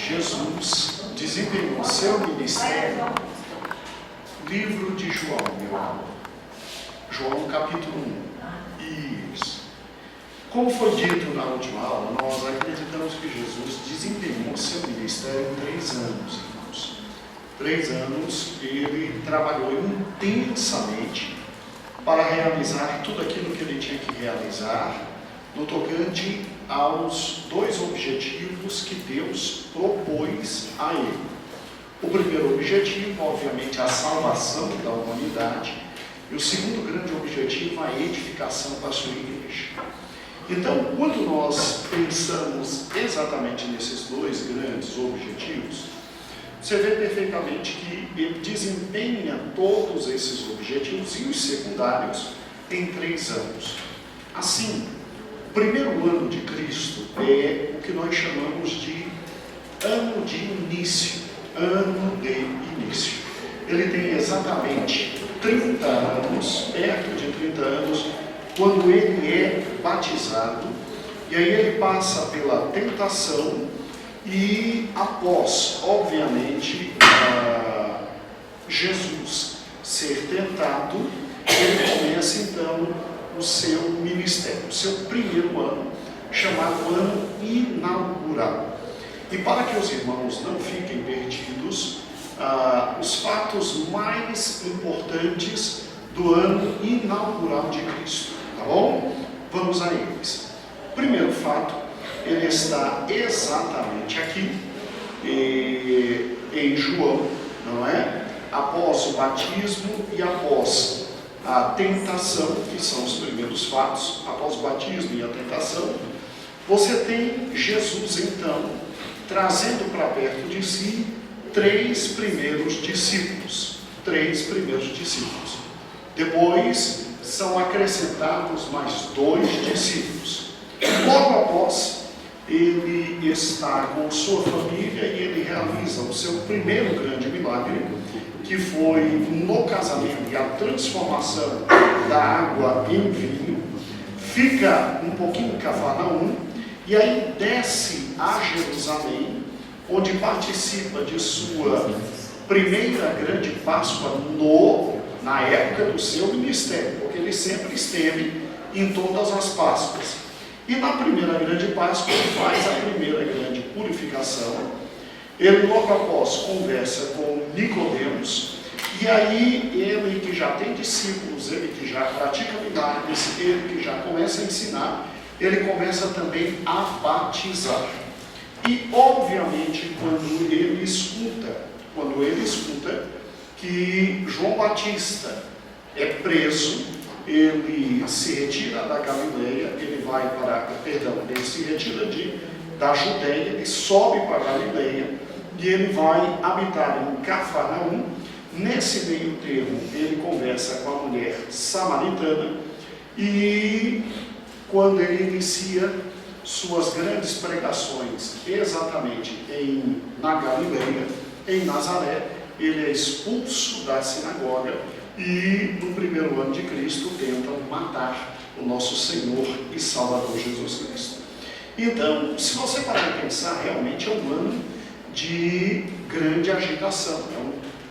Jesus desempenhou seu ministério. Livro de João, meu amor. João capítulo 1. Isso. Como foi dito na última aula, nós acreditamos que Jesus desempenhou seu ministério em 3 anos, irmãos. 3 anos ele trabalhou intensamente para realizar tudo aquilo que ele tinha que realizar no tocante aos 2 objetivos que Deus propôs a ele. O primeiro objetivo, obviamente, a salvação da humanidade, e o segundo grande objetivo, a edificação da sua igreja. Então, quando nós pensamos exatamente nesses 2 grandes objetivos, você vê perfeitamente que ele desempenha todos esses objetivos e os secundários em 3 anos. Assim, o primeiro ano de Cristo é o que nós chamamos de ano de início. Ano de início. Ele tem exatamente 30 anos, perto de 30 anos, quando ele é batizado, e aí ele passa pela tentação, e após, obviamente, Jesus ser tentado, ele começa então o seu ministério, o seu primeiro ano, chamado ano inaugural. E para que os irmãos não fiquem perdidos, os fatos mais importantes do ano inaugural de Cristo, tá bom? Vamos a eles. Primeiro fato, ele está exatamente aqui, em João, não é? Após o batismo e após a tentação, que são os primeiros fatos, após o batismo e a tentação, você tem Jesus então trazendo para perto de si 3 primeiros discípulos. 3 primeiros discípulos. Depois são acrescentados mais 2 discípulos. Logo após, ele está com sua família e ele realiza o seu primeiro grande milagre, que foi no casamento e a transformação da água em vinho. Fica um pouquinho em Cafarnaum, e aí desce a Jerusalém, onde participa de sua primeira grande Páscoa na época do seu ministério, porque ele sempre esteve em todas as Páscoas. E na primeira grande Páscoa ele faz a primeira grande purificação. Ele logo após conversa com Nicodemos, e aí ele que já tem discípulos, ele que já pratica milagres, ele que já começa a ensinar, ele começa também a batizar. E obviamente quando ele escuta que João Batista é preso, ele se retira da Galileia, ele se retira da Judeia, ele sobe para a Galileia e ele vai habitar em Cafarnaum. Nesse meio termo ele conversa com a mulher samaritana, e quando ele inicia suas grandes pregações exatamente na Galileia, em Nazaré, ele é expulso da sinagoga e no primeiro ano de Cristo tentam matar o nosso Senhor e Salvador Jesus Cristo. Então, se você parar de pensar, realmente é um ano de grande agitação,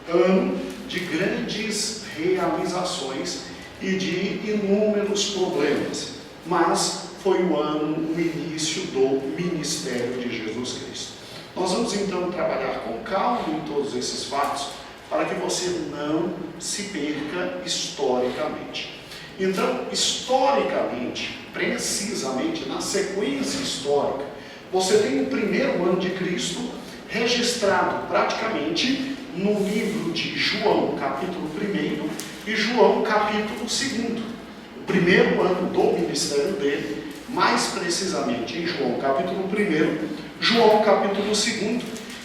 é um ano de grandes realizações e de inúmeros problemas, mas foi o início do ministério de Jesus Cristo. Nós vamos então trabalhar com calma em todos esses fatos, para que você não se perca historicamente. Então, historicamente, precisamente na sequência histórica, você tem o primeiro ano de Cristo registrado praticamente no livro de João, capítulo 1 e João, capítulo 2. O primeiro ano do ministério dele, mais precisamente em João, capítulo 1, João, capítulo 2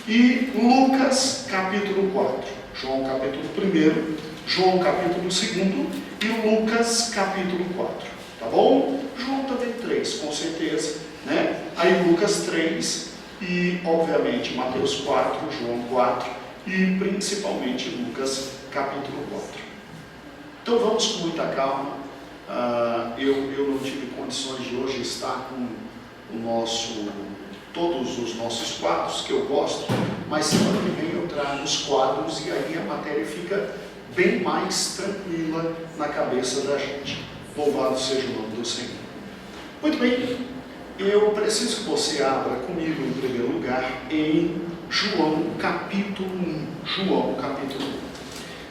e Lucas, capítulo 4. João, capítulo 1, João, capítulo 2 e Lucas, capítulo 4. Tá bom? João também 3, com certeza, né? Aí Lucas 3 e, obviamente, Mateus 4, João 4 e, principalmente, Lucas, capítulo 4. Então, vamos com muita calma. Eu não tive condições de hoje estar com o nosso todos os nossos quadros, que eu gosto, mas semana que vem eu trago os quadros e aí a matéria fica bem mais tranquila na cabeça da gente. Louvado seja o nome do Senhor. Muito bem, eu preciso que você abra comigo em primeiro lugar em João capítulo 1. João capítulo 1.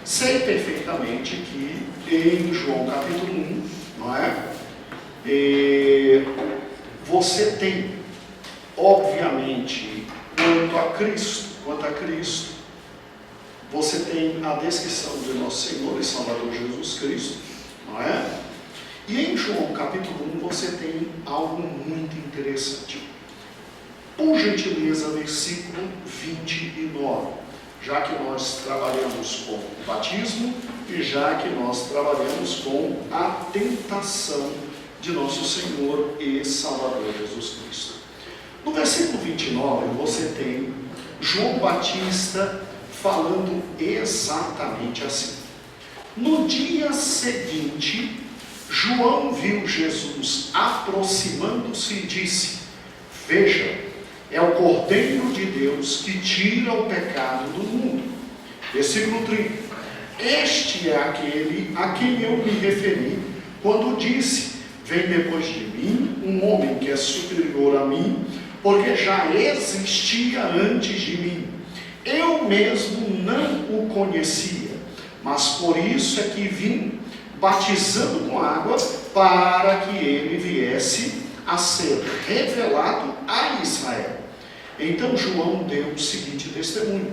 Sei perfeitamente que em João capítulo 1, não é? Você tem, obviamente, quanto a Cristo, você tem a descrição de nosso Senhor e Salvador Jesus Cristo, não é? E em João capítulo 1 você tem algo muito interessante. Por gentileza, versículo 29. Já que nós trabalhamos com o batismo e já que nós trabalhamos com a tentação de nosso Senhor e Salvador Jesus Cristo. No versículo 29 você tem João Batista falando exatamente assim. No dia seguinte, João viu Jesus aproximando-se e disse: veja, é o Cordeiro de Deus que tira o pecado do mundo. Versículo 30. Este é aquele a quem eu me referi quando disse: vem depois de mim um homem que é superior a mim, porque já existia antes de mim. Eu mesmo não o conhecia, mas por isso é que vim batizando com água, para que ele viesse a ser revelado a Israel. Então João deu o seguinte testemunho: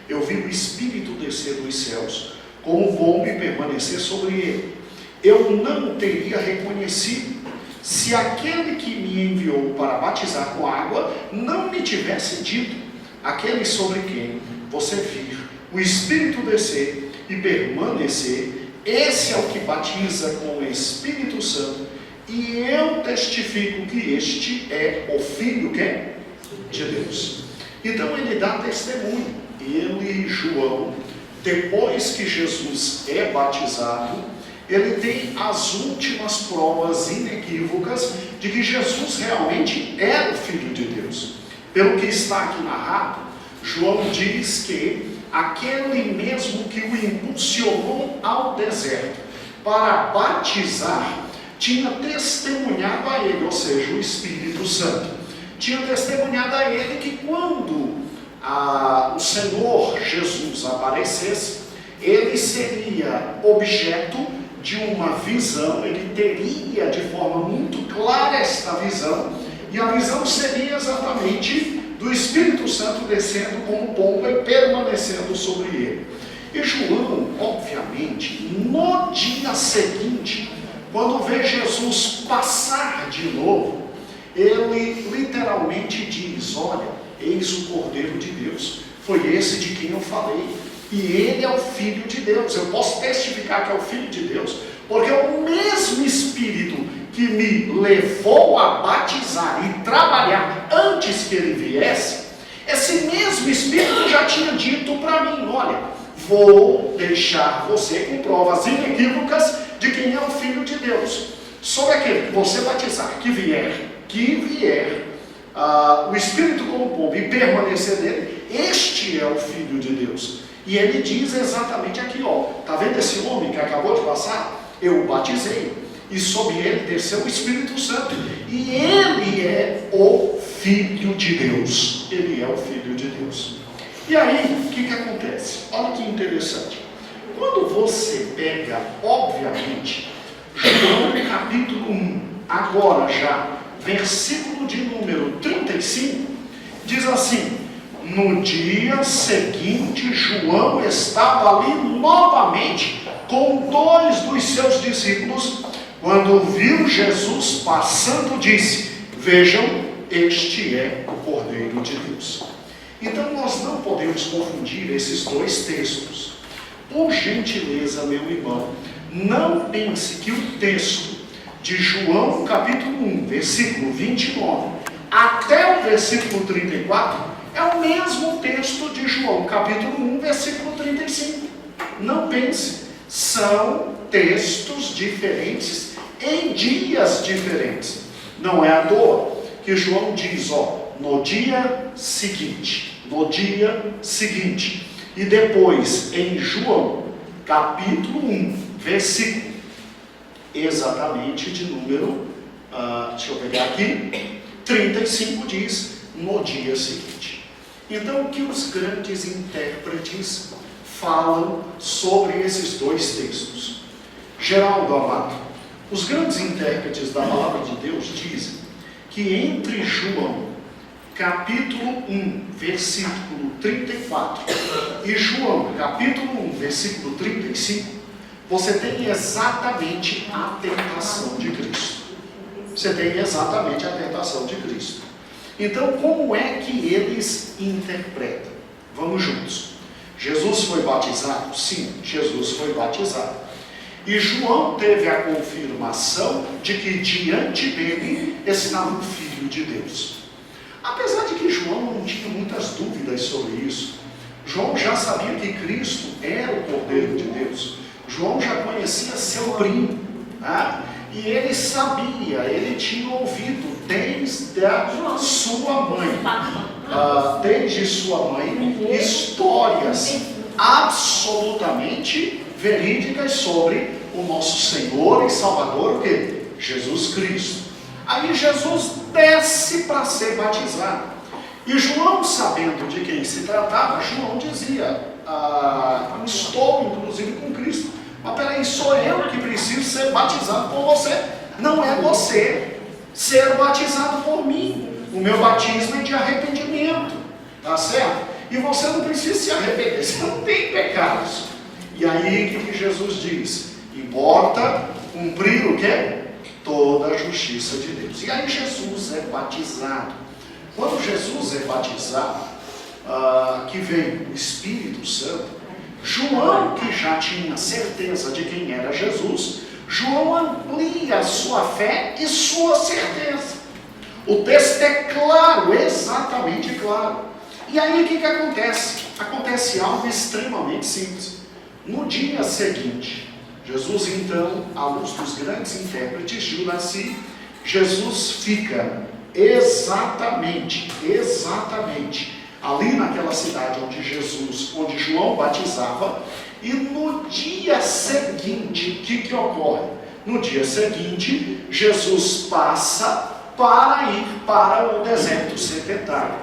eu vi o Espírito descer dos céus como pomba e permanecer sobre ele. Eu não o teria reconhecido se aquele que me enviou para batizar com água não me tivesse dito: aquele sobre quem você vir o Espírito descer e permanecer, esse é o que batiza com o Espírito Santo, e eu testifico que este é o Filho de Deus. Então ele dá testemunho. Ele, João, depois que Jesus é batizado, ele tem as últimas provas inequívocas de que Jesus realmente é o Filho de Deus. Pelo que está aqui narrado, João diz que aquele mesmo que o impulsionou ao deserto para batizar, tinha testemunhado a ele, ou seja, o Espírito Santo, tinha testemunhado a ele que quando o Senhor Jesus aparecesse, ele seria objeto de uma visão, ele teria de forma muito clara esta visão, e a visão seria exatamente do Espírito Santo descendo como pomba e permanecendo sobre ele. E João, obviamente, no dia seguinte, quando vê Jesus passar de novo, ele literalmente diz: olha, eis o Cordeiro de Deus, foi esse de quem eu falei, e ele é o Filho de Deus. Eu posso testificar que é o Filho de Deus, porque o mesmo Espírito que me levou a batizar e trabalhar antes que ele viesse, esse mesmo Espírito já tinha dito para mim: olha, vou deixar você com provas inequívocas de quem é o Filho de Deus. Sobre aquele que você batizar, que vier o Espírito como pombo e permanecer nele, este é o Filho de Deus. E ele diz exatamente aqui, está vendo esse homem que acabou de passar? Eu o batizei, e sobre ele desceu o Espírito Santo, e ele é o Filho de Deus. Ele é o Filho de Deus. E aí, o que acontece? Olha que interessante. Quando você pega, obviamente, João capítulo 1, agora já, versículo de número 35, diz assim: no dia seguinte, João estava ali novamente com 2 dos seus discípulos. Quando viu Jesus passando, disse: vejam, este é o Cordeiro de Deus. Então nós não podemos confundir esses dois textos. Por gentileza, meu irmão, não pense que o texto de João capítulo 1, versículo 29, até o versículo 34, é o mesmo texto de João capítulo 1, versículo 35. Não pense, são textos diferentes em dias diferentes. Não é à toa que João diz, no dia seguinte. No dia seguinte. E depois, em João, capítulo 1, versículo, exatamente de número, deixa eu pegar aqui, 35 diz, no dia seguinte. Então, o que os grandes intérpretes falam sobre esses dois textos? Geraldo amado, os grandes intérpretes da palavra de Deus dizem que entre João, capítulo 1, versículo 34, e João, capítulo 1, versículo 35, você tem exatamente a tentação de Cristo. Você tem exatamente a tentação de Cristo. Então, como é que eles interpretam? Vamos juntos. Jesus foi batizado? Sim, Jesus foi batizado. E João teve a confirmação de que diante dele estava o Filho de Deus. Apesar de que João não tinha muitas dúvidas sobre isso, João já sabia que Cristo era o Cordeiro de Deus. João já conhecia seu primo, né? E ele sabia, ele tinha ouvido desde a sua mãe, histórias absolutamente verídicas sobre o nosso Senhor e Salvador, o quê? Jesus Cristo. Aí Jesus desce para ser batizado. E João, sabendo de quem se tratava, João dizia, estou inclusive com Cristo, mas peraí, sou eu que preciso ser batizado por você. Não é você ser batizado por mim. O meu batismo é de arrependimento, tá certo? E você não precisa se arrepender, você não tem pecados. E aí o que Jesus diz? Importa cumprir o quê? Toda a justiça de Deus. E aí Jesus é batizado. Quando Jesus é batizado, que vem o Espírito Santo, João, que já tinha certeza de quem era Jesus, João amplia sua fé e sua certeza. O texto é claro, exatamente claro. E aí o que acontece? Acontece algo extremamente simples. No dia seguinte, Jesus então, à luz dos grandes intérpretes, Juraci, Jesus fica exatamente ali naquela cidade onde João batizava, e no dia seguinte, o que ocorre? No dia seguinte, Jesus passa para ir para o deserto ser tentado.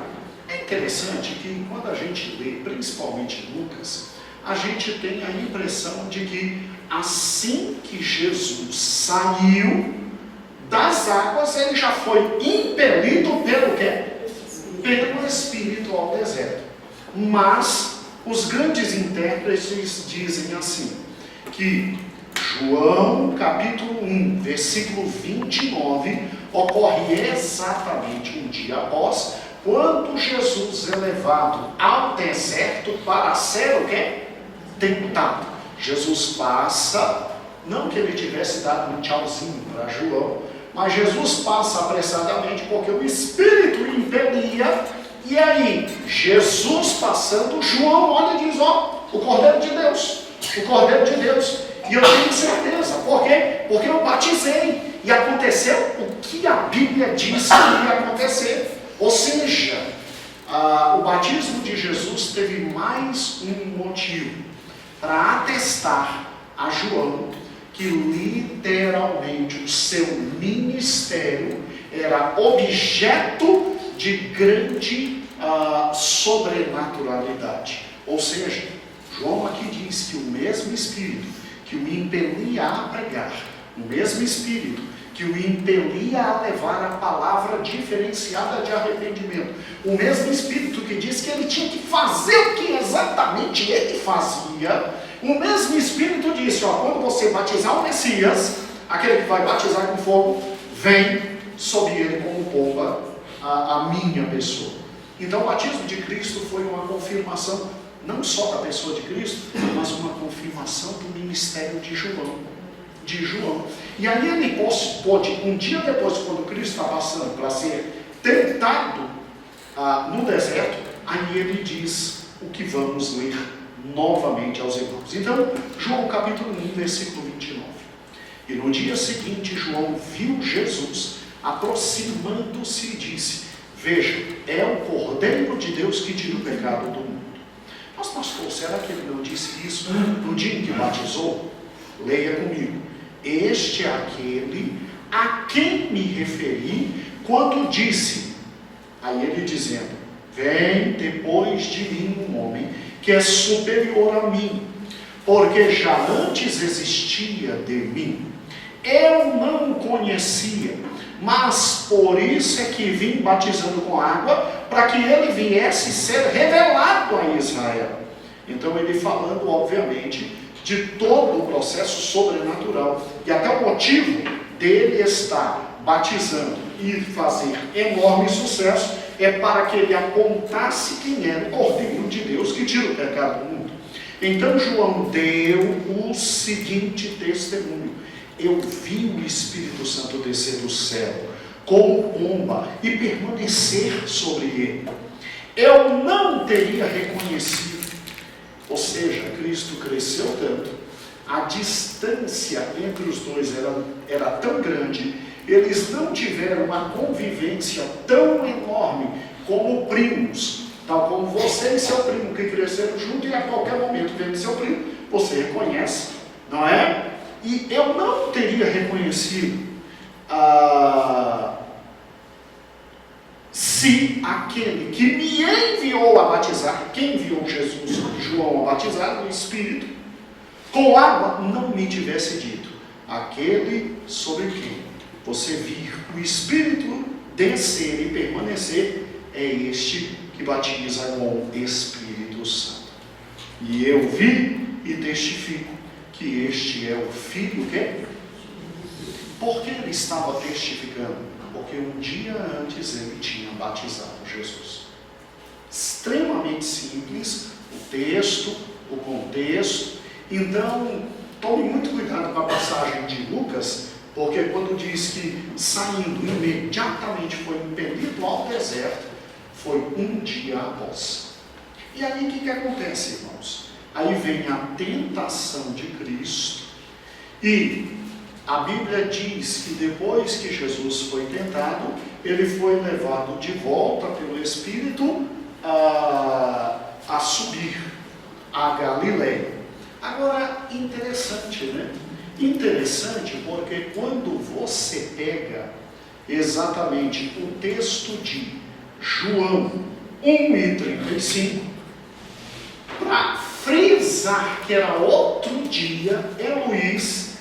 É interessante que quando a gente lê, principalmente Lucas, a gente tem a impressão de que assim que Jesus saiu das águas, ele já foi impelido pelo quê? Pelo Espírito ao deserto. Mas os grandes intérpretes dizem assim, que João capítulo 1, versículo 29, ocorre exatamente um dia após, quando Jesus é levado ao deserto para ser o quê? Tentado. Jesus passa, não que ele tivesse dado um tchauzinho para João, mas Jesus passa apressadamente porque o Espírito impelia. E aí, Jesus passando, João olha e diz, o Cordeiro de Deus, o Cordeiro de Deus. E eu tenho certeza, por quê? Porque eu batizei, e aconteceu o que a Bíblia disse que ia acontecer. Ou seja, o batismo de Jesus teve mais um motivo para atestar a João que literalmente o seu ministério era objeto de grande sobrenaturalidade. Ou seja, João aqui diz que o mesmo Espírito que o impelia a pregar, o mesmo Espírito que o impelia a levar a palavra diferenciada de arrependimento, o mesmo Espírito que diz que ele tinha que fazer o que exatamente ele fazia, o mesmo Espírito disse, quando você batizar o Messias, aquele que vai batizar com fogo, vem sobre ele como pomba a minha pessoa. Então o batismo de Cristo foi uma confirmação, não só da pessoa de Cristo, mas uma confirmação do ministério de João. E aí ele pôde, um dia depois, quando Cristo está passando para ser tentado no deserto, aí ele diz o que vamos ler novamente aos irmãos. Então, João capítulo 1, versículo 29. E no dia seguinte, João viu Jesus aproximando-se e disse, Veja, é o Cordeiro de Deus que tira o pecado do mundo. Mas pastor, será que ele não disse isso no dia em que batizou? Leia comigo. Este é aquele a quem me referi quando disse, aí ele dizendo, vem depois de mim um homem que é superior a mim, porque já antes existia de mim. Eu não o conhecia, mas por isso é que vim batizando com água, para que ele viesse ser revelado a Israel. Então ele falando, obviamente, de todo o processo sobrenatural, e até o motivo dele estar batizando e fazer enorme sucesso, é para que ele apontasse quem era o Cordeiro de Deus que tira o pecado do mundo. Então João deu o seguinte testemunho: eu vi o Espírito Santo descer do céu como pomba e permanecer sobre ele. Eu não teria reconhecido. Ou seja, Cristo cresceu tanto, a distância entre os dois era tão grande, eles não tiveram uma convivência tão enorme como primos, tal como você e seu primo que cresceram junto, e a qualquer momento vendo seu primo, você reconhece, não é? E eu não teria reconhecido se aquele que me enviou a batizar, quem enviou Jesus, João, a batizar no Espírito, com água, não me tivesse dito, aquele sobre quem você vir o Espírito descer e permanecer, é este que batiza com o Espírito Santo. E eu vi e testifico que este é o Filho que... Por que ele estava testificando? Porque um dia antes ele tinha batizado Jesus. Extremamente simples, o texto, o contexto. Então, tome muito cuidado com a passagem de Lucas, porque quando diz que saindo imediatamente foi impelido ao deserto, foi um dia após. E aí o que acontece, irmãos? Aí vem a tentação de Cristo, e a Bíblia diz que depois que Jesus foi tentado, ele foi levado de volta pelo Espírito a subir a Galileia. Agora, interessante, né? Interessante porque quando você pega exatamente o texto de João 1:35, para frisar que era outro dia, Luís,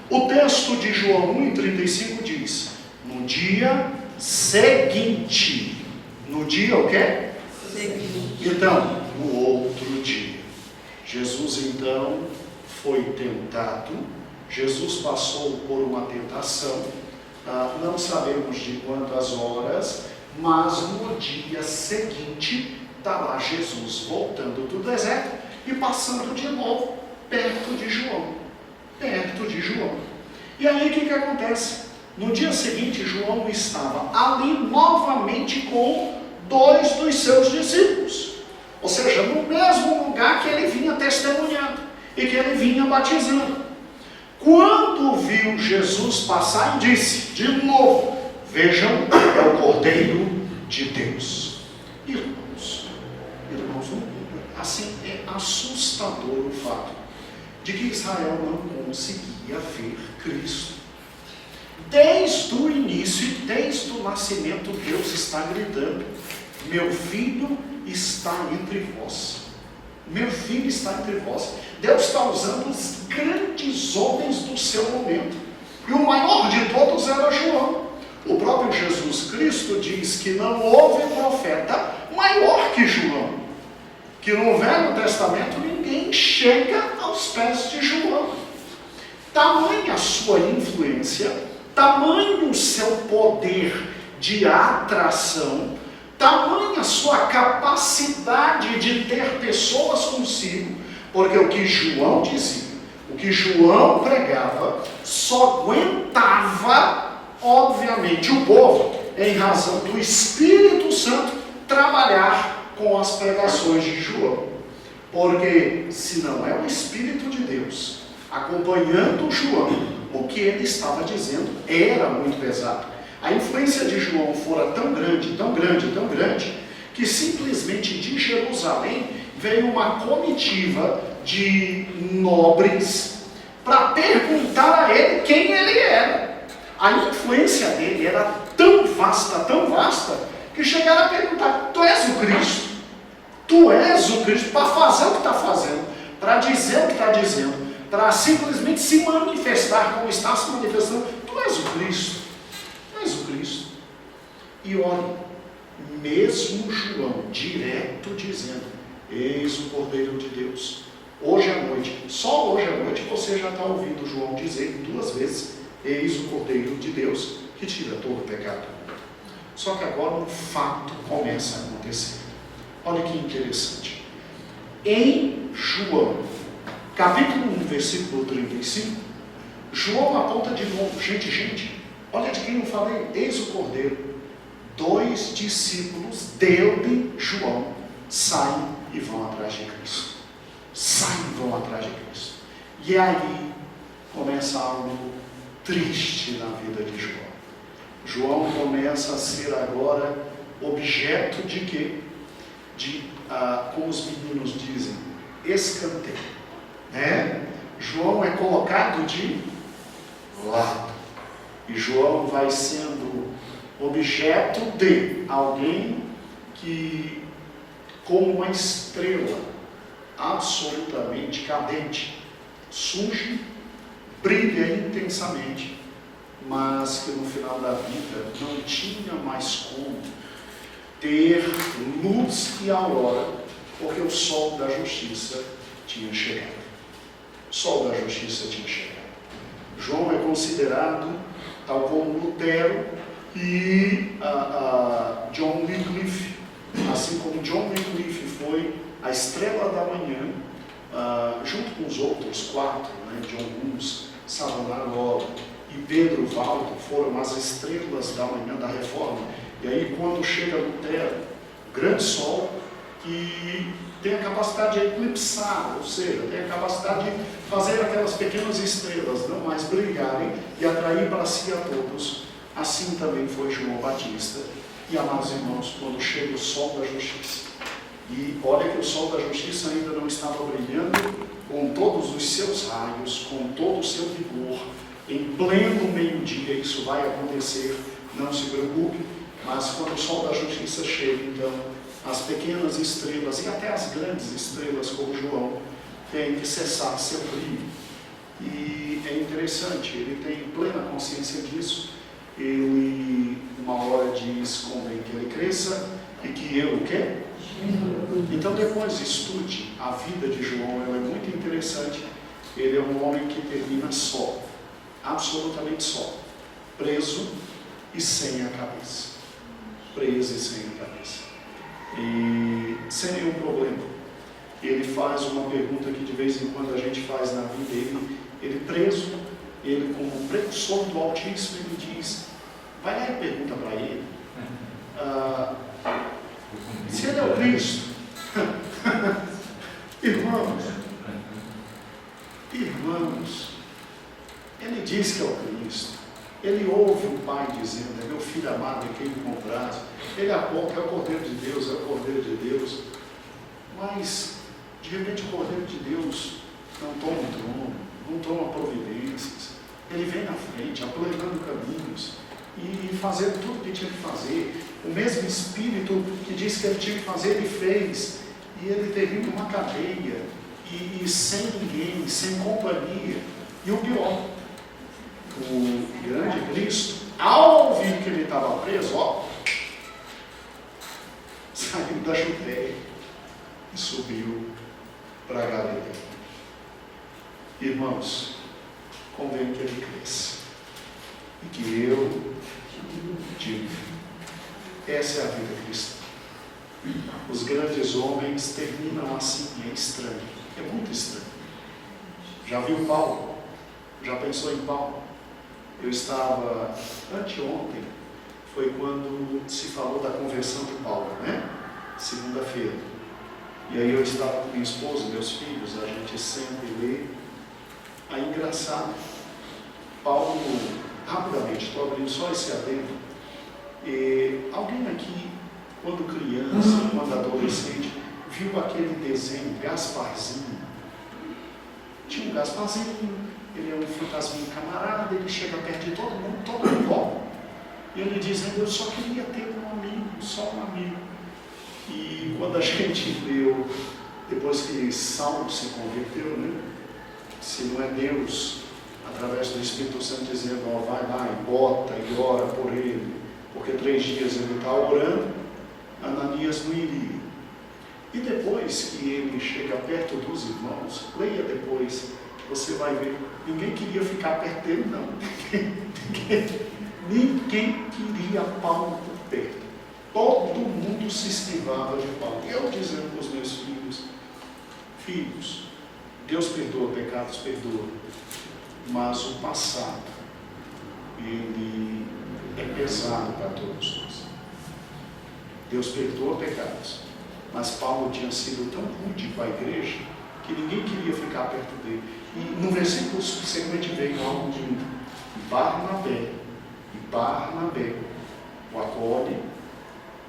o texto de João 1:35 diz, no dia seguinte. No dia o quê? Seguinte. Então, no outro dia. Jesus então foi tentado, Jesus passou por uma tentação, não sabemos de quantas horas, mas no dia seguinte está lá Jesus voltando do deserto e passando de novo perto de João. Perto de João. E aí o que acontece? No dia seguinte, João estava ali novamente com 2 dos seus discípulos. Ou seja, no mesmo lugar que ele vinha testemunhando e que ele vinha batizando. Quando viu Jesus passar, disse de novo, vejam, é o Cordeiro de Deus. Irmãos, assim é assustador o fato de que Israel não conseguia ver Cristo. Desde o início, desde o nascimento, Deus está gritando, meu filho está entre vós. Meu filho está entre vós. Deus está usando os grandes homens do seu momento. E o maior de todos era João. O próprio Jesus Cristo diz que não houve profeta maior que João. Que no Velho Testamento ninguém chega aos pés de João. Tamanha a sua influência, tamanho o seu poder de atração, tamanha a sua capacidade de ter pessoas consigo, porque o que João dizia, o que João pregava, só aguentava, obviamente, o povo, em razão do Espírito Santo, trabalhar com as pregações de João. Porque se não é o Espírito de Deus acompanhando João, o que ele estava dizendo era muito pesado. A influência de João fora tão grande, tão grande, tão grande, que simplesmente de Jerusalém veio uma comitiva de nobres para perguntar a ele quem ele era. A influência dele era tão vasta, que chegaram a perguntar: tu és o Cristo? Tu és o Cristo para fazer o que está fazendo, para dizer o que está dizendo, para simplesmente se manifestar como está se manifestando. Tu és o Cristo, tu és o Cristo. E olha, mesmo João, direto dizendo: eis o Cordeiro de Deus. Hoje à noite, só hoje à noite, você já está ouvindo João dizer 2 vezes: eis o Cordeiro de Deus, que tira todo o pecado. Só que agora um fato começa a acontecer. Olha que interessante. Em João, capítulo 1, versículo 35, João aponta de novo: gente, olha de quem eu falei, eis o Cordeiro. 2 discípulos dele, João, saem e vão atrás de Cristo. Saem e vão atrás de Cristo. E aí começa algo triste na vida de João. João começa a ser agora objeto de quê? Como os meninos dizem, escanteio. Né? João é colocado de lado. E João vai sendo objeto de alguém que, como uma estrela absolutamente cadente, surge, brilha intensamente, mas que no final da vida não tinha mais como ter luz e aurora, porque o sol da justiça tinha chegado. O sol da justiça tinha chegado. João é considerado, tal como Lutero e John Wycliffe, assim como John Wycliffe foi a estrela da manhã, junto com os outros 4, né, John Huss, Savonarola e Pedro Valdo, foram as estrelas da manhã da Reforma. E aí, quando chega Lutero, grande sol, que tem a capacidade de eclipsar, ou seja, tem a capacidade de fazer aquelas pequenas estrelas não mais brilharem e atrair para si a todos. Assim também foi João Batista. E, amados irmãos, quando chega o sol da justiça, e olha que o sol da justiça ainda não estava brilhando com todos os seus raios, com todo o seu vigor, em pleno meio-dia, isso vai acontecer, não se preocupe, mas quando o sol da justiça chega, então, as pequenas estrelas e até as grandes estrelas, como João, têm que cessar seu brilho. E é interessante, ele tem plena consciência disso. Ele, uma hora diz: convém que ele cresça e que eu, o quê? Então depois estude a vida de João, ela é muito interessante. Ele é um homem que termina só, absolutamente só, preso e sem a cabeça. Preso e sem a cabeça. E sem nenhum problema. Ele faz uma pergunta que de vez em quando a gente faz na vida. Ele preso, ele como precursor do Altíssimo, ele diz: vai lá e pergunta para ele se ele é o Cristo. Irmãos, ele diz que é o Cristo. Ele ouve o Pai dizendo: é meu filho amado em quem me compraste. Ele aponta: é o Cordeiro de Deus, é o Cordeiro de Deus. Mas, de repente, o Cordeiro de Deus não toma o trono, não toma providências. Ele vem na frente, aplanando caminhos e fazendo tudo o que tinha que fazer. O mesmo Espírito que disse que ele tinha que fazer, ele fez. E ele termina uma cadeia, e sem ninguém, sem companhia. E o pior, o grande Cristo, ao ouvir que ele estava preso, saiu da Judeia e subiu para a Galileia. Irmãos, convém que ele cresça e que eu diga. Essa é a vida cristã. Os grandes homens terminam assim, é estranho, é muito estranho. Já viu Paulo? Já pensou em Paulo? Eu estava, anteontem, foi quando se falou da conversão de Paulo, né? Segunda-feira. E aí eu estava com minha esposa, meus filhos, a gente sempre lê. Aí, engraçado, Paulo, rapidamente, estou abrindo só esse adendo. Alguém aqui, quando criança, quando adolescente, viu aquele desenho, Gasparzinho? Tinha um Gasparzinho, ele é um fantasminha camarada, ele chega perto de todo mundo volta. E ele dizendo, eu só queria ter um amigo, só um amigo. E quando a gente leu, depois que Saulo se converteu, né? Se não é Deus, através do Espírito Santo, dizendo, vai lá e bota e ora por ele, porque 3 dias ele está orando, Ananias não iria. E depois que ele chega perto dos irmãos, leia depois, você vai ver, ninguém queria ficar perto dele, não. Ninguém queria Paulo por perto. Todo mundo se esquivava de Paulo. Eu dizendo para os meus filhos, Deus perdoa pecados, perdoa. Mas o passado, ele é pesado para todos nós. Deus perdoa pecados. Mas Paulo tinha sido tão rude com a igreja que ninguém queria ficar perto dele. E no versículo subsequente veio algo lindo. Barnabé o acolhe,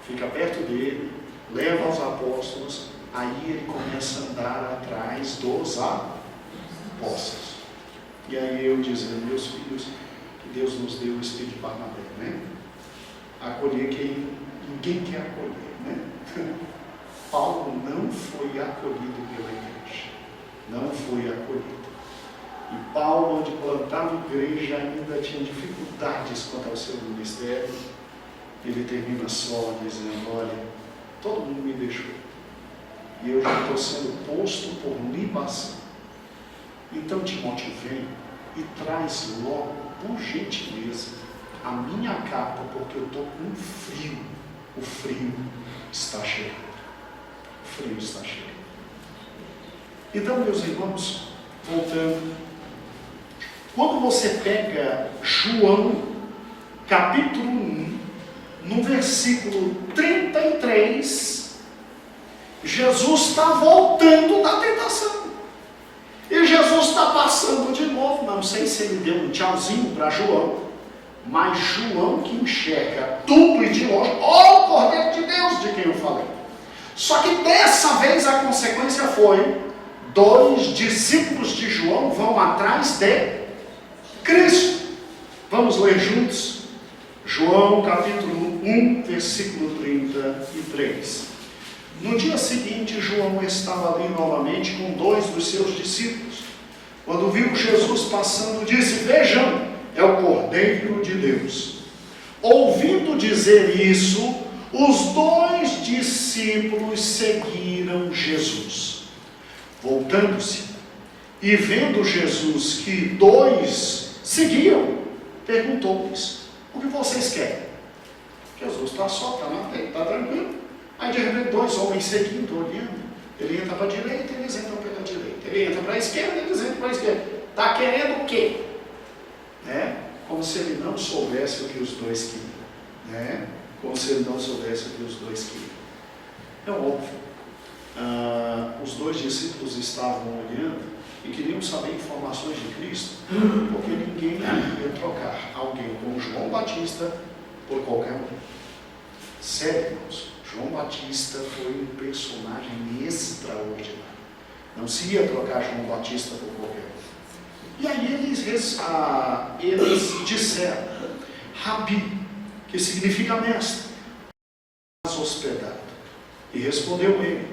fica perto dele, leva aos apóstolos, aí ele começa a andar atrás dos apóstolos. E aí eu dizendo, meus filhos, que Deus nos deu o espírito de Barnabé, né? Acolher quem ninguém quer acolher, né? Paulo não foi acolhido pela igreja, não foi acolhido. E Paulo, onde plantava igreja, ainda tinha dificuldades quanto ao seu ministério. Ele termina só dizendo, olha, todo mundo me deixou. E eu já estou sendo posto por libação. Então Timóteo vem e traz logo, por gentileza, a minha capa, porque eu estou com frio. O frio está chegando. O frio está chegando. Então, meus irmãos, voltando, quando você pega João, capítulo 1, no versículo 33, Jesus está voltando da tentação. E Jesus está passando de novo, não sei se ele deu um tchauzinho para João, mas João que enxerga tudo e de longe, ó, o Cordeiro de Deus, de quem eu falei. Só que dessa vez a consequência foi, 2 discípulos de João vão atrás de Cristo. Vamos ler juntos? João capítulo 1, versículo 33. No dia seguinte, João estava ali novamente com 2 dos seus discípulos. Quando viu Jesus passando, disse, vejam, é o Cordeiro de Deus. Ouvindo dizer isso, os 2 discípulos seguiram Jesus. Voltando-se e vendo Jesus que 2 seguiam, perguntou-lhes, o que vocês querem? Jesus está só, está tranquilo. Aí de repente 2 homens seguindo, olhando. Ele entra para a direita, eles entram pela direita. Ele entra para a esquerda, eles entram para a esquerda. Está querendo o quê? Né? Como se ele não soubesse o que os 2 queriam. Né? Como se ele não soubesse o que os 2 queriam. É óbvio. Os 2 discípulos estavam olhando e queriam saber informações de Cristo, porque ninguém ia trocar alguém como João Batista por qualquer um. Sério, irmãos, João Batista foi um personagem extraordinário. Não se ia trocar João Batista por qualquer um. E aí eles disseram, Rabi, que significa mestre, hospedado. E respondeu ele,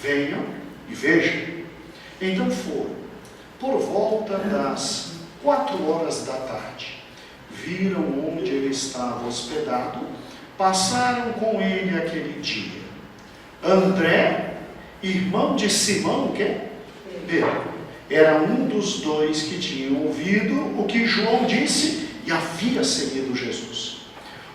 venham e vejam. Então foram. Por volta das 4 horas da tarde, viram onde ele estava hospedado, passaram com ele aquele dia. André, irmão de Simão, o quê? Pedro, era um dos 2 que tinham ouvido o que João disse e havia seguido Jesus.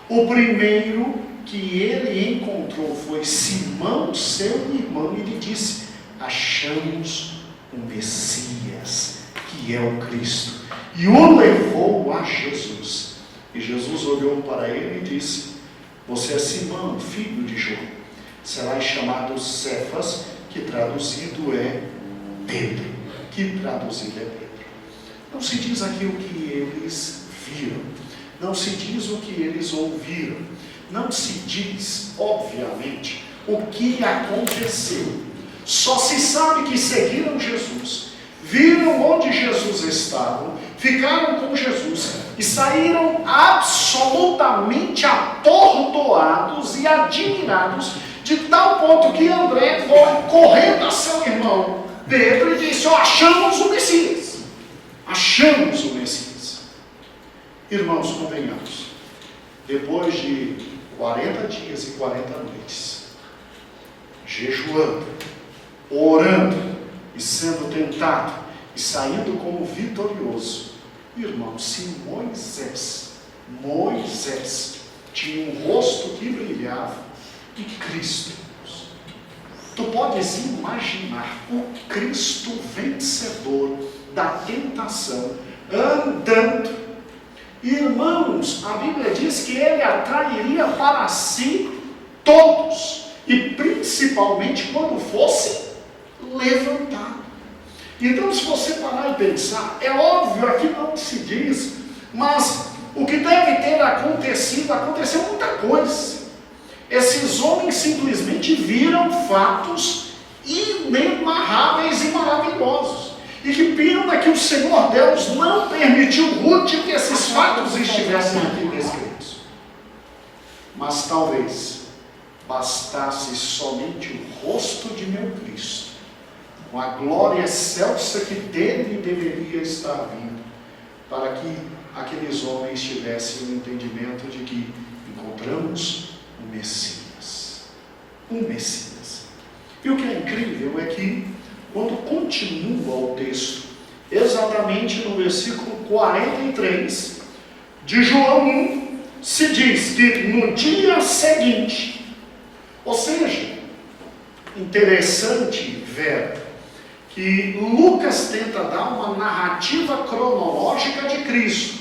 O primeiro que ele encontrou foi Simão, seu irmão, e lhe disse, achamos o Messias, que é o Cristo, e o levou a Jesus. E Jesus olhou para ele e disse, você é Simão, filho de João, serás chamado Cefas, que traduzido é Pedro. Que traduzido é Pedro. Não se diz aqui o que eles viram, não se diz o que eles ouviram, não se diz, obviamente, o que aconteceu. Só se sabe que seguiram Jesus, viram onde Jesus estava, ficaram com Jesus e saíram absolutamente atordoados e admirados, de tal ponto que André foi correndo a seu irmão Pedro e disse: achamos o Messias. Achamos o Messias. Irmãos, convenhamos, depois de 40 dias e 40 noites, jejuando, orando e sendo tentado e saindo como vitorioso, irmãos, se Moisés tinha um rosto que brilhava, e Cristo, tu podes imaginar o Cristo vencedor da tentação andando. Irmãos, a Bíblia diz que ele atrairia para si todos, e principalmente quando fosse levantado. Então, se você parar e pensar, é óbvio, aqui não se diz, mas o que deve ter acontecido, aconteceu muita coisa. Esses homens simplesmente viram fatos inenarráveis e maravilhosos, e que pena que o Senhor Deus não permitiu Ruth que esses fatos estivessem aqui descritos. Mas talvez bastasse somente o rosto de meu Cristo, com a glória excelsa que dele deveria estar vindo, para que aqueles homens tivessem o entendimento de que encontramos o Messias. Um Messias. E o que é incrível é que, quando continua o texto, exatamente no versículo 43 de João 1, se diz que no dia seguinte, ou seja, interessante ver que Lucas tenta dar uma narrativa cronológica de Cristo,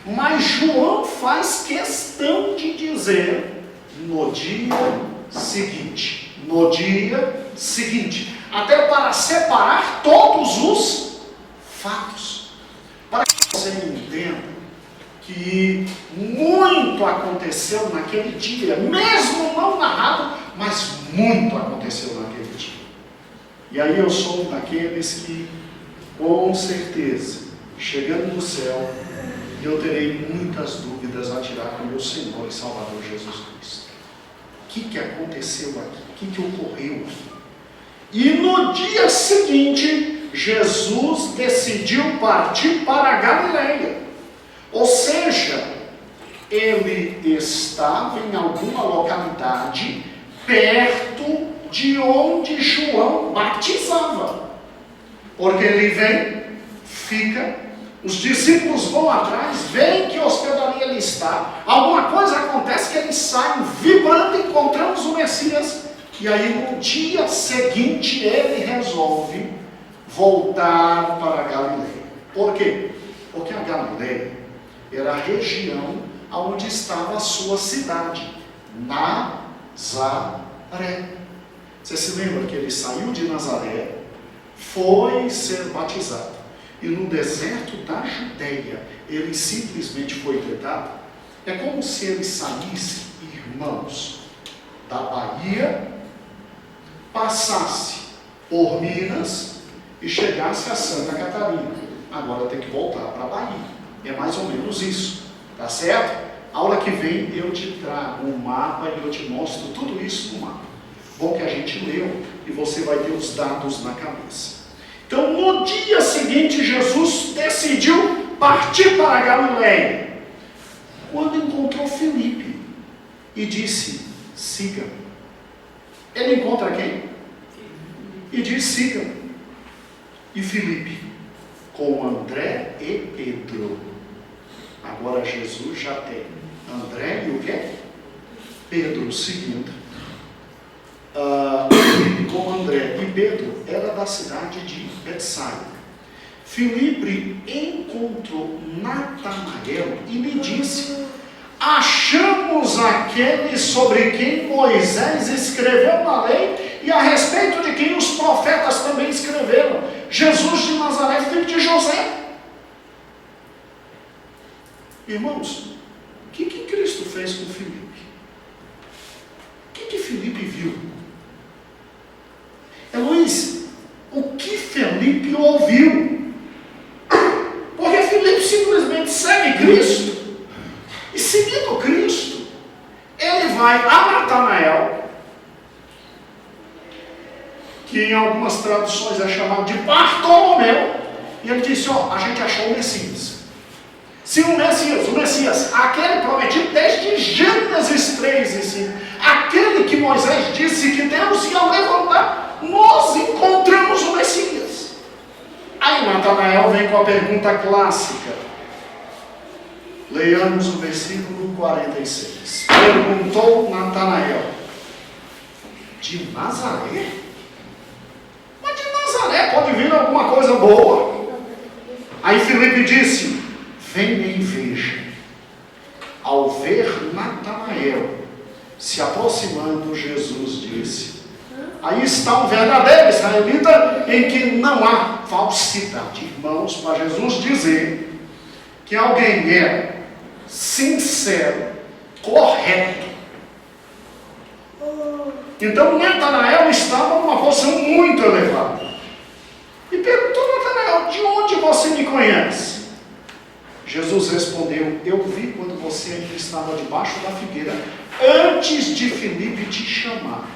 mas João faz questão de dizer no dia seguinte, até para separar todos os fatos, para que você entenda que muito aconteceu naquele dia, mesmo não narrado, mas muito aconteceu naquele dia. E aí eu sou um daqueles que, com certeza, chegando no céu, eu terei muitas dúvidas a tirar com meu Senhor e Salvador Jesus Cristo. O que aconteceu aqui? O que ocorreu aqui? E no dia seguinte, Jesus decidiu partir para a Galileia. Ou seja, ele estava em alguma localidade perto de onde João batizava. Porque ele vem, fica, os discípulos vão atrás, veem que hospedaria ele está, alguma coisa acontece que eles saem vibrando, encontramos o Messias, e aí no dia seguinte ele resolve voltar para a Galileia. Por quê? Porque a Galileia era a região onde estava a sua cidade, Nazaré. Você se lembra que ele saiu de Nazaré, foi ser batizado, e no deserto da Judeia ele simplesmente foi tentado? É como se ele saísse, irmãos, da Bahia, passasse por Minas e chegasse a Santa Catarina. Agora tem que voltar para a Bahia. É mais ou menos isso, tá certo? A aula que vem eu te trago um mapa e eu te mostro tudo isso no mapa. Bom que a gente leu e você vai ter os dados na cabeça. Então, no dia seguinte, Jesus decidiu partir para a Galileia. Quando encontrou Filipe e disse: siga-me. Ele encontra quem? E diz: siga-me. E Filipe, com André e Pedro. Agora Jesus já tem André e o quê? Pedro seguindo. Filipe com André e Pedro era da cidade de Betsaida. Filipe encontrou Natanael e lhe disse: achamos aquele sobre quem Moisés escreveu na lei e a respeito de quem os profetas também escreveram, Jesus de Nazaré, filho de José. Irmãos, o que Cristo fez com Filipe? Felipe viu. Luiz, o que Felipe ouviu? Porque Felipe simplesmente segue Cristo. E seguindo Cristo, ele vai a Natanael, que em algumas traduções é chamado de Bartolomeu, e ele disse, a gente achou o Messias. Sim, o Messias, aquele prometido desde Gênesis 3 e 5, aquele que Moisés disse que Deus ia levantar, nós encontramos o Messias. Aí Natanael vem com a pergunta clássica. Leiamos o versículo 46. Perguntou Natanael, de Nazaré? Mas de Nazaré pode vir alguma coisa boa? Aí Filipe disse, venha e veja. Ao ver Natanael se aproximando, Jesus disse, aí está um verdadeiro israelita em que não há falsidade. Irmãos, para Jesus dizer que alguém é sincero, correto. Então Natanael estava numa posição muito elevada. E perguntou a Natanael, de onde você me conhece? Jesus respondeu, eu vi quando você ainda estava debaixo da figueira, antes de Filipe te chamar.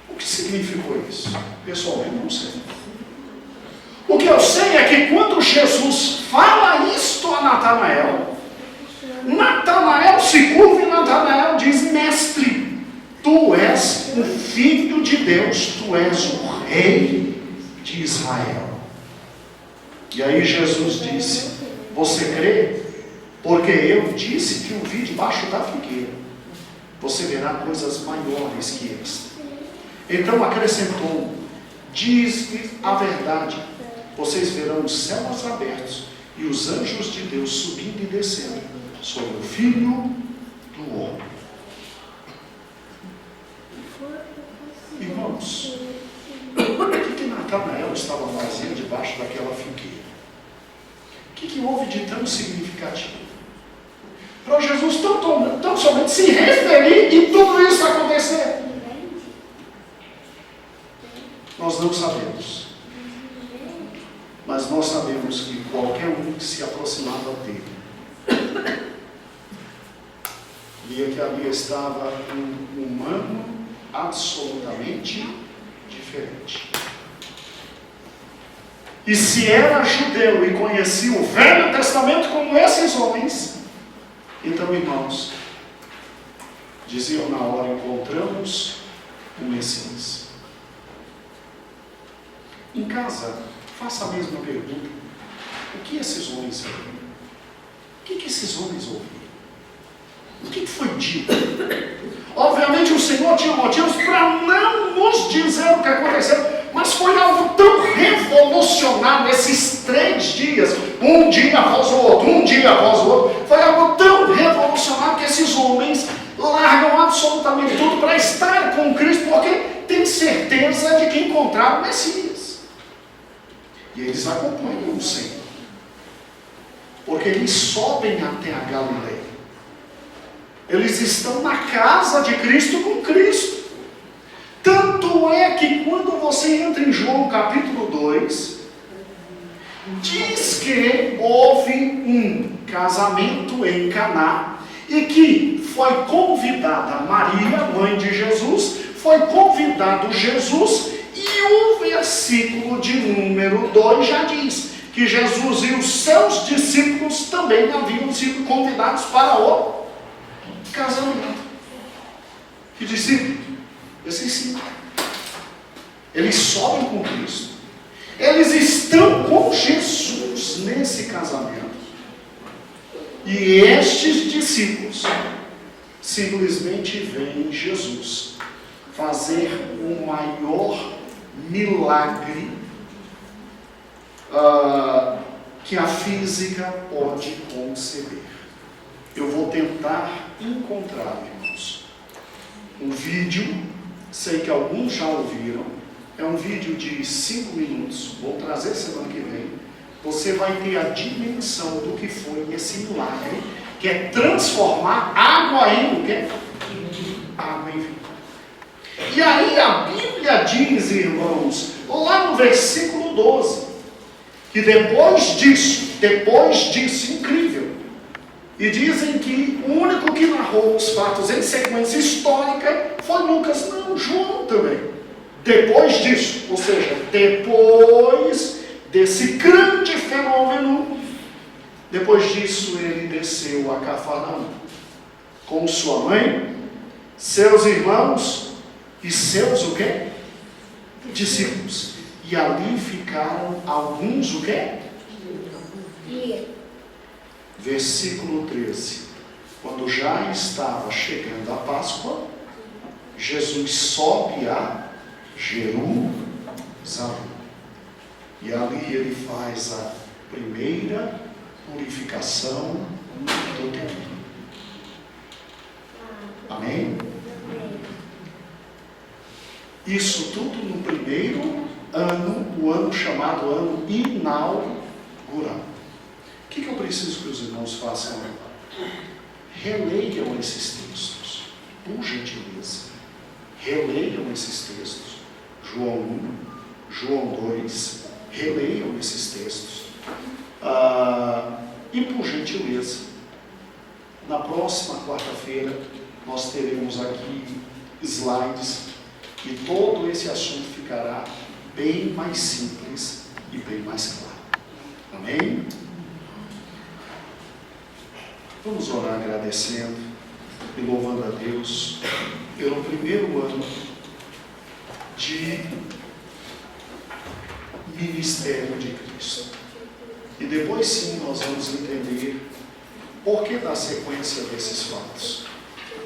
O que significou isso? Pessoalmente não sei. O que eu sei é que quando Jesus fala isto a Natanael, Natanael se curva e Natanael diz, mestre, tu és o Filho de Deus, tu és o Rei de Israel. E aí Jesus disse, você crê? Porque eu disse que o vi debaixo da figueira. Você verá coisas maiores que esta. Então acrescentou, diz-me a verdade. Vocês verão os céus abertos e os anjos de Deus subindo e descendo sobre o Filho do Homem. Irmãos, o que Natanael estava fazendo debaixo daquela figueira? O que houve de tão significativo? Para Jesus tão somente se referir e tudo isso acontecer? Nós não sabemos. Mas nós sabemos que qualquer um que se aproximava dele, via que ali estava um humano absolutamente diferente. E se era judeu e conhecia o Velho Testamento como esses homens, então, irmãos, diziam na hora, encontramos o Messias. Em casa, faça a mesma pergunta. O que esses homens ouviram? O que esses homens ouviram? O que foi dito? Obviamente o Senhor tinha motivos para não nos dizer o que aconteceu, mas foi algo tão revolucionário nesses 3 dias, um dia após o outro, foi algo tão revolucionário que esses homens largam absolutamente tudo para estar com Cristo, porque tem certeza de que encontraram o Messias. E eles acompanham o Senhor, porque eles sobem até a Galileia. Eles estão na casa de Cristo com Cristo. Tanto é que quando você entra em João capítulo 2, diz que houve um casamento em Caná e que foi convidada Maria, mãe de Jesus, foi convidado Jesus, e o versículo de número 2 já diz que Jesus e os seus discípulos também haviam sido convidados para o casamento. Que discípulo? Esses 5. Eles sobem com Cristo. Eles estão com Jesus nesse casamento. E estes discípulos simplesmente veem Jesus fazer o maior milagre que a física pode conceber. Eu vou tentar encontrar, irmãos, um vídeo, sei que alguns já ouviram, é um vídeo de 5 minutos, vou trazer semana que vem. Você vai ter a dimensão do que foi esse milagre que é transformar água em o quê? Água em vinho. E aí a Bíblia diz, irmãos, lá no versículo 12, que depois disso, incrível, e dizem que o único que narrou os fatos em sequência histórica foi Lucas, não, João também. Depois disso, ou seja, depois desse grande fenômeno, depois disso ele desceu a Cafarnaum com sua mãe, seus irmãos e seus o quê? Discípulos. E ali ficaram alguns o quê? Versículo 13. Quando já estava chegando a Páscoa, Jesus sobe a Jerusalém. E ali ele faz a primeira purificação do templo. Amém? Isso tudo no primeiro ano, o ano chamado ano inaugural. O que eu preciso que os irmãos façam agora? Releiam esses textos, por gentileza. Releiam esses textos. João 1, João 2, releiam esses textos. E por gentileza, na próxima quarta-feira, nós teremos aqui slides e todo esse assunto ficará bem mais simples e bem mais claro. Amém? Vamos orar agradecendo e louvando a Deus pelo primeiro ano de ministério de Cristo. E depois sim nós vamos entender por que da sequência desses fatos.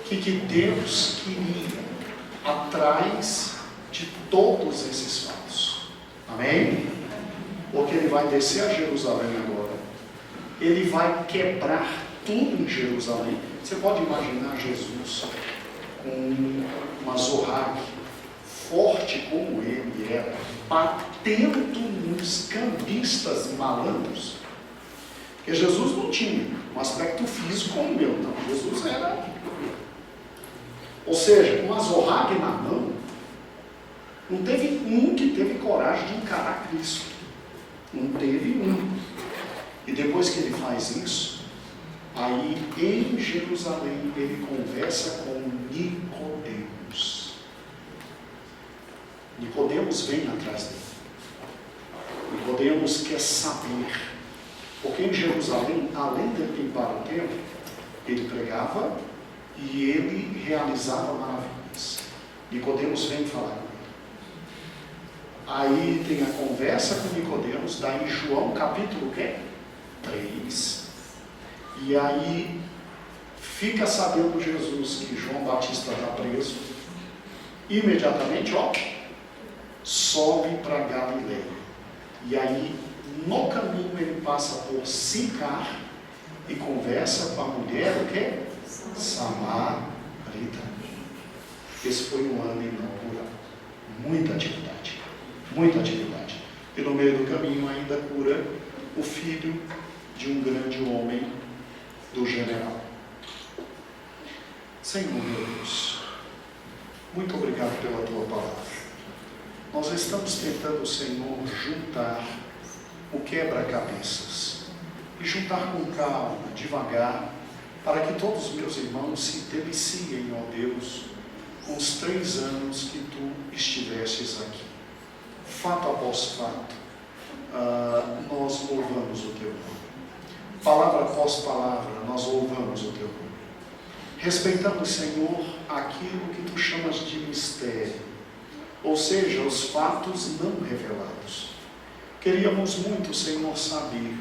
O que Deus queria atrás de todos esses fatos. Amém? Porque ele vai descer a Jerusalém agora. Ele vai quebrar tudo em Jerusalém. Você pode imaginar Jesus com uma zorrague forte como ele era, batendo nos cambistas malandros. Porque Jesus não tinha um aspecto físico como o meu, não. Jesus era, ou seja, com uma zorrague na mão. Não teve um que teve coragem de encarar Cristo. Não teve um. E depois que ele faz isso, aí em Jerusalém ele conversa com Nicodemos. Nicodemos vem atrás dele. Nicodemos quer saber. Porque em Jerusalém, além de limpar o templo, ele pregava e ele realizava maravilhas. Nicodemos vem falar com ele. Aí tem a conversa com Nicodemos, daí João capítulo 3. E aí fica sabendo Jesus que João Batista está preso. Imediatamente, sobe para Galileia. E aí, no caminho, ele passa por Sicar e conversa com a mulher, Samarita. Esse foi um ano inaugural. Muita atividade. Muita atividade. E no meio do caminho ainda cura o filho de um grande homem do general. Senhor meu Deus, muito obrigado pela tua palavra. Nós estamos tentando, Senhor, juntar o quebra-cabeças e juntar com calma, devagar, para que todos os meus irmãos se deliciem, ó Deus, com os 3 anos que tu estivestes aqui. Fato após fato, nós louvamos o teu nome. Palavra após palavra, nós louvamos o teu nome. Respeitando, Senhor, aquilo que tu chamas de mistério, ou seja, os fatos não revelados. Queríamos muito, Senhor, saber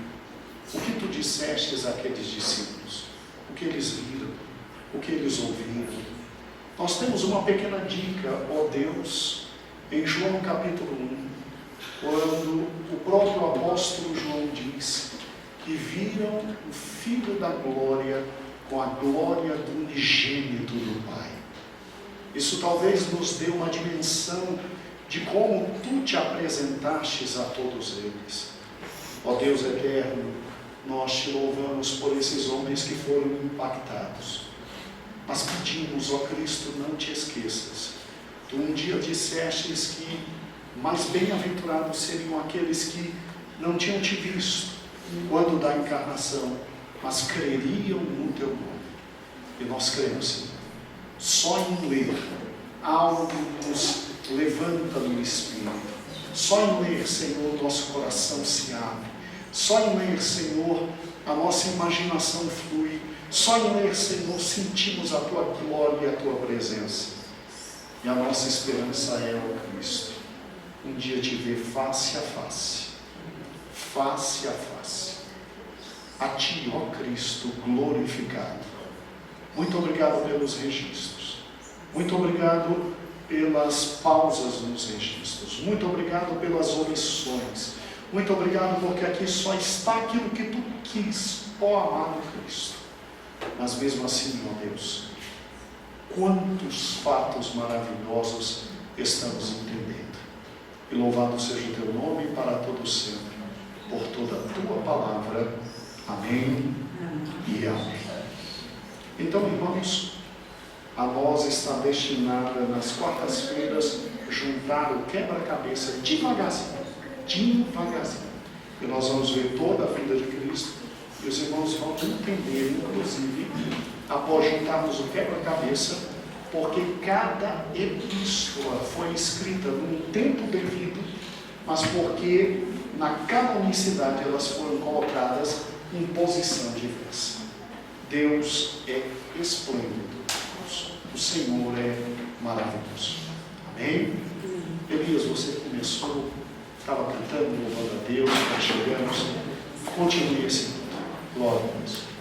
o que tu dissestes àqueles discípulos, o que eles viram, o que eles ouviram. Nós temos uma pequena dica, ó Deus, em João capítulo 1, quando o próprio apóstolo João diz que viram o Filho da Glória com a glória do unigênito do Pai. Isso talvez nos dê uma dimensão de como tu te apresentastes a todos eles. Ó Deus eterno, nós te louvamos por esses homens que foram impactados. Mas pedimos, ó Cristo, não te esqueças. Tu um dia dissestes que mais bem-aventurados seriam aqueles que não tinham te visto quando da encarnação, mas creriam no teu nome. E nós cremos, Senhor. Só em ler, algo nos levanta no Espírito. Só em ler, Senhor, nosso coração se abre. Só em ler, Senhor, a nossa imaginação flui. Só em ler, Senhor, sentimos a tua glória e a tua presença. E a nossa esperança é o Cristo. Um dia te ver face a face. Face a face. A ti, ó Cristo, glorificado. Muito obrigado pelos registros. Muito obrigado pelas pausas nos registros. Muito obrigado pelas omissões. Muito obrigado porque aqui só está aquilo que tu quis, ó amado Cristo. Mas mesmo assim, ó Deus, quantos fatos maravilhosos estamos entendendo. E louvado seja o teu nome para todo sempre, por toda a tua palavra. Amém e amém. Então, irmãos, a nós está destinada nas quartas-feiras juntar o quebra-cabeça devagarzinho. E nós vamos ver toda a vida de Cristo. E os irmãos vão entender, inclusive, após juntarmos o quebra-cabeça, porque cada epístola foi escrita num tempo devido, mas porque na canonicidade elas foram colocadas em posição diversa. Deus é esplêndido, o Senhor é maravilhoso. Amém? Elias, você começou, estava cantando, louvando a Deus, nós chegamos. Continue assim. Glória a Deus.